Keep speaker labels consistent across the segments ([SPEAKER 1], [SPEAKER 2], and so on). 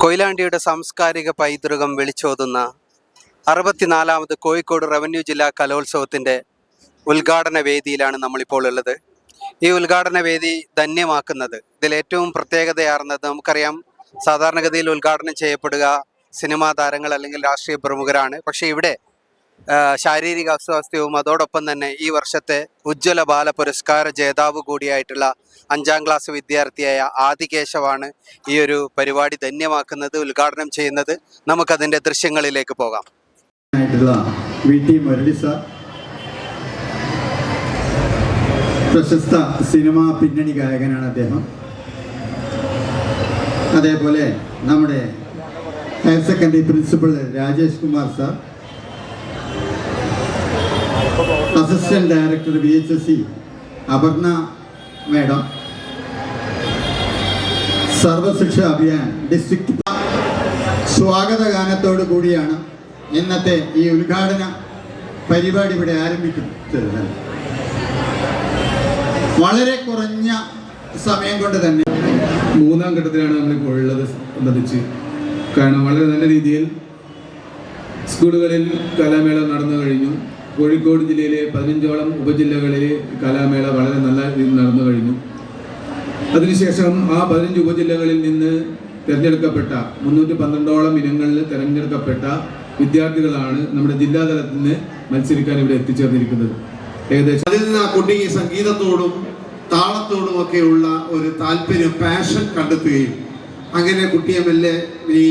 [SPEAKER 1] കൊയിലാണ്ടിയുടെ സാംസ്കാരിക പൈതൃകം വിളിച്ചോതുന്ന 64ാമത് കോഴിക്കോട് റവന്യൂ ജില്ലാ കലോത്സവത്തിൻ്റെ ഉദ്ഘാടന വേദിയിലാണ് നമ്മളിപ്പോൾ ഉള്ളത്. ഈ ഉദ്ഘാടന വേദി ധന്യമാക്കുന്നത് ഇതിലേറ്റവും പ്രത്യേകതയാർന്നത്, നമുക്കറിയാം സാധാരണഗതിയിൽ ഉദ്ഘാടനം ചെയ്യപ്പെടുക സിനിമാ താരങ്ങൾ അല്ലെങ്കിൽ രാഷ്ട്രീയ പ്രമുഖരാണ്. പക്ഷേ ഇവിടെ ശാരീരിക അസ്വാസ്ഥ്യവും അതോടൊപ്പം തന്നെ ഈ വർഷത്തെ ഉജ്ജ്വല ബാല പുരസ്കാര ജേതാവ് കൂടിയായിട്ടുള്ള 5ാം ക്ലാസ് വിദ്യാർത്ഥിയായ ആദികേശവാണ് ഈ ഒരു പരിപാടി ധന്യമാക്കുന്നത്, ഉദ്ഘാടനം ചെയ്യുന്നത്. നമുക്കതിൻ്റെ ദൃശ്യങ്ങളിലേക്ക് പോകാം.
[SPEAKER 2] പ്രശസ്ത സിനിമാ പിന്നണി ഗായകനാണ് അദ്ദേഹം. അതേപോലെ നമ്മുടെ higher secondary principal Rajesh Kumar sir, assistant director VHSE Aparna madam, Sarva Shiksha Abhiyan district സ്വാഗത ഗാനത്തോടു കൂടിയാണ് ഇന്നത്തെ ഈ ഉദ്ഘാടന പരിപാടി ഇവിടെ ആരംഭിക്കുന്നത്. വളരെ കുറഞ്ഞ സമയം കൊണ്ട് തന്നെ
[SPEAKER 3] 3ാം ഘട്ടത്തിലാണ് നമ്മളിപ്പോൾ ഉള്ളത് സംബന്ധിച്ച്. കാരണം വളരെ നല്ല രീതിയിൽ സ്കൂളുകളിൽ കലാമേള നടന്നു കഴിഞ്ഞു. കോഴിക്കോട് ജില്ലയിലെ 15ഓളം ഉപജില്ലകളിലെ കലാമേള വളരെ നല്ല രീതിയിൽ നടന്നു കഴിഞ്ഞു. അതിനുശേഷം ആ 15 ഉപജില്ലകളിൽ നിന്ന് തിരഞ്ഞെടുക്കപ്പെട്ട 312ഓളം ഇനങ്ങളിൽ തിരഞ്ഞെടുക്കപ്പെട്ട വിദ്യാർത്ഥികളാണ് നമ്മുടെ ജില്ലാതലത്തിൽ നിന്ന് മത്സരിക്കാൻ ഇവിടെ എത്തിച്ചേർന്നിരിക്കുന്നത്. ഏകദേശം
[SPEAKER 2] അതിൽ നിന്ന് ആ കുട്ടി സംഗീതത്തോടും താളത്തോടും ഒക്കെയുള്ള ഒരു താല്പര്യം, പാഷൻ കണ്ടെത്തുകയും അങ്ങനെ കുട്ടിയെ മെല്ലെ ഈ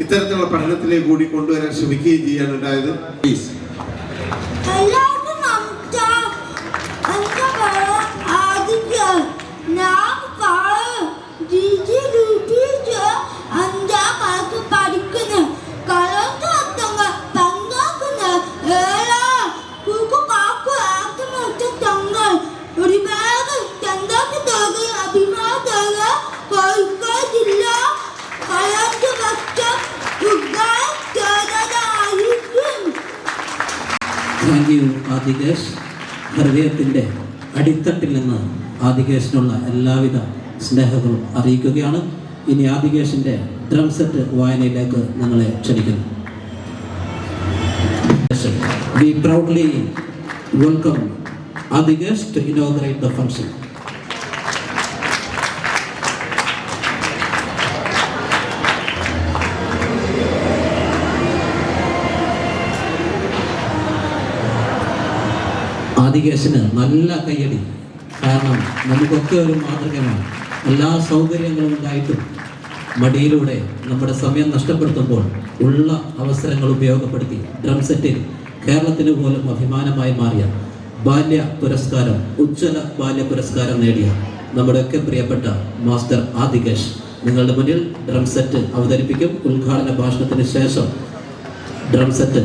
[SPEAKER 2] ഇത്തരത്തിലുള്ള പഠനത്തിലേക്ക് കൂടി കൊണ്ടുവരാൻ ശ്രമിക്കുകയും ചെയ്യാണ് ഉണ്ടായത്. പ്ലീസ്.
[SPEAKER 4] Thank you Adikesh. ഹൃദയത്തിൻ്റെ അടിത്തട്ടിൽ നിന്ന് ആദികേശിനുള്ള എല്ലാവിധ സ്നേഹങ്ങളും അറിയിക്കുകയാണ്. ഇനി ആദികേശിൻ്റെ ഡ്രം സെറ്റ് വായനയിലേക്ക് നിങ്ങളെ ക്ഷണിക്കുന്നു. We proudly welcome Adigesh to inaugurate the function. ആദികേശന് നല്ല കയ്യടി. കാരണം നമുക്കൊക്കെ ഒരു മാതൃകയാണ്. എല്ലാ സൗകര്യങ്ങളും ഉണ്ടായിട്ടും മടിയിലൂടെ നമ്മുടെ സമയം നഷ്ടപ്പെടുത്തുമ്പോൾ ഉള്ള അവസരങ്ങൾ ഉപയോഗപ്പെടുത്തി ഡ്രം സെറ്റിൽ കേരളത്തിന് പോലും അഭിമാനമായി മാറിയ ബാല്യ പുരസ്കാരം, ഉജ്ജ്വല ബാല്യ പുരസ്കാരം നേടിയ നമ്മുടെയൊക്കെ പ്രിയപ്പെട്ട മാസ്റ്റർ ആദികേശ് നിങ്ങളുടെ മുന്നിൽ ഡ്രം സെറ്റ് അവതരിപ്പിക്കും. ഉദ്ഘാടന ഭാഷണത്തിന് ശേഷം ഡ്രം സെറ്റ്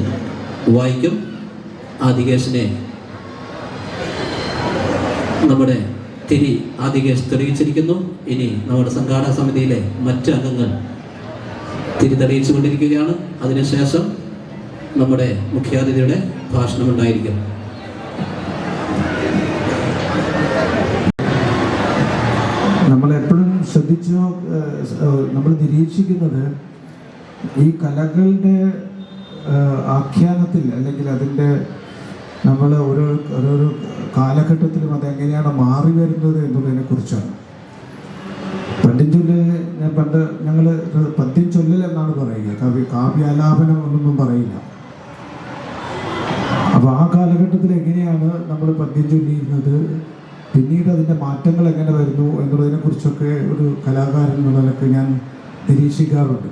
[SPEAKER 4] വായിക്കും. ആദികേശിനെ നമ്മുടെ ആദികേശ് തെളിയിച്ചിരിക്കുന്നു. ഇനി നമ്മുടെ സംഘാടക സമിതിയിലെ മറ്റ് അംഗങ്ങൾ തെളിയിച്ചു കൊണ്ടിരിക്കുകയാണ്. അതിനുശേഷം നമ്മുടെ മുഖ്യാതിഥിയുടെ ഭാഷണം ഉണ്ടായിരിക്കും.
[SPEAKER 5] നമ്മളെപ്പോഴും ശ്രദ്ധിച്ചോ, നമ്മൾ നിരീക്ഷിക്കുന്നത് ഈ കലകളുടെ ആഖ്യാനത്തിൽ അല്ലെങ്കിൽ അതിൻ്റെ നമ്മൾ ഓരോ കാലഘട്ടത്തിലും അതെങ്ങനെയാണ് മാറി വരുന്നത് എന്നതിനെ കുറിച്ചാണ്. ഞങ്ങൾ പദ്യം ചൊല്ലൽ എന്നാണ് പറയുക, കാവ്യാലാപനം എന്നൊന്നും പറയില്ല. അപ്പോൾ ആ കാലഘട്ടത്തിൽ എങ്ങനെയാണ് നമ്മൾ പദ്യം ചൊല്ലിയിരുന്നത്, പിന്നീട് അതിൻ്റെ മാറ്റങ്ങൾ എങ്ങനെ വരുന്നു എന്നതിനെ കുറിച്ചൊക്കെ ഒരു കലാകാരൻ എന്ന നിലയ്ക്ക് ഞാൻ നിരീക്ഷിക്കാറുണ്ട്.